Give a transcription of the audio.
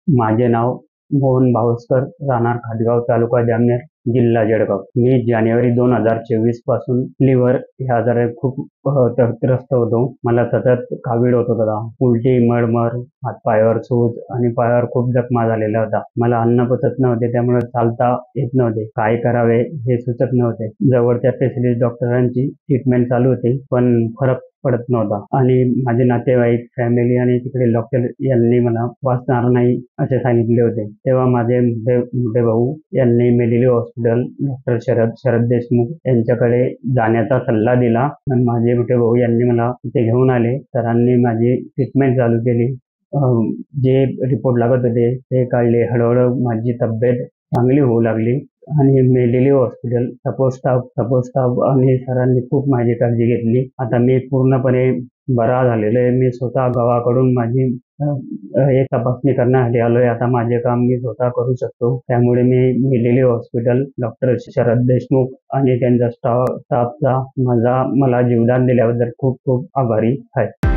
माझे नाव मोहन भावस्कर, राहणार खाटगाव, तालुका जामनेर, जिल्हा जळगाव. मी जानेवारी 2024 पासून लिव्हर ह्या आजाराने खूप त्रस्त होतो. मला सतत कावीळ होत होता, उलटी, मळमळ, हातपायावर सूज आणि पायावर खूप जखमा झालेल्या होत्या. मला अन्न पचत नव्हते, त्यामुळे चालता येत नव्हते. काय करावे हे सुचत नव्हते. जवळच्या स्पेशलिस्ट डॉक्टरांची ट्रीटमेंट चालू होती, पण फरक पडत नव्हता. आणि माझे नातेवाईक, फॅमिली आणि तिकडे डॉक्टर यांनी मला वाचणार नाही असे सांगितले होते. तेव्हा माझे मोठे भाऊ यांनी मेडिली हॉस्पिटल डॉक्टर शरद देशमुख यांच्याकडे जाण्याचा सल्ला दिला आणि माझे मोठे भाऊ यांनी मला तिथे घेऊन आले. सरांनी माझी ट्रीटमेंट चालू केली. जे रिपोर्ट लागत होते ते काढले. हळूहळू माझी तब्येत चांगली होऊ लागली आणि मेडिली हॉस्पिटल सपोर्ट स्टाफ आणि सरांनी खूप माझी काळजी घेतली. आता मी पूर्णपणे बरा झालेलो आहे. मी स्वतः गावाकडून माझी एक तपासणी करण्यासाठी आलोय. आता माझे काम मी स्वतः करू शकतो. त्यामुळे मी मेडिली हॉस्पिटल डॉक्टर शरद देशमुख आणि त्यांच्या स्टाफचा मला जीवदान दिल्याबद्दल खूप खूप आभारी आहे.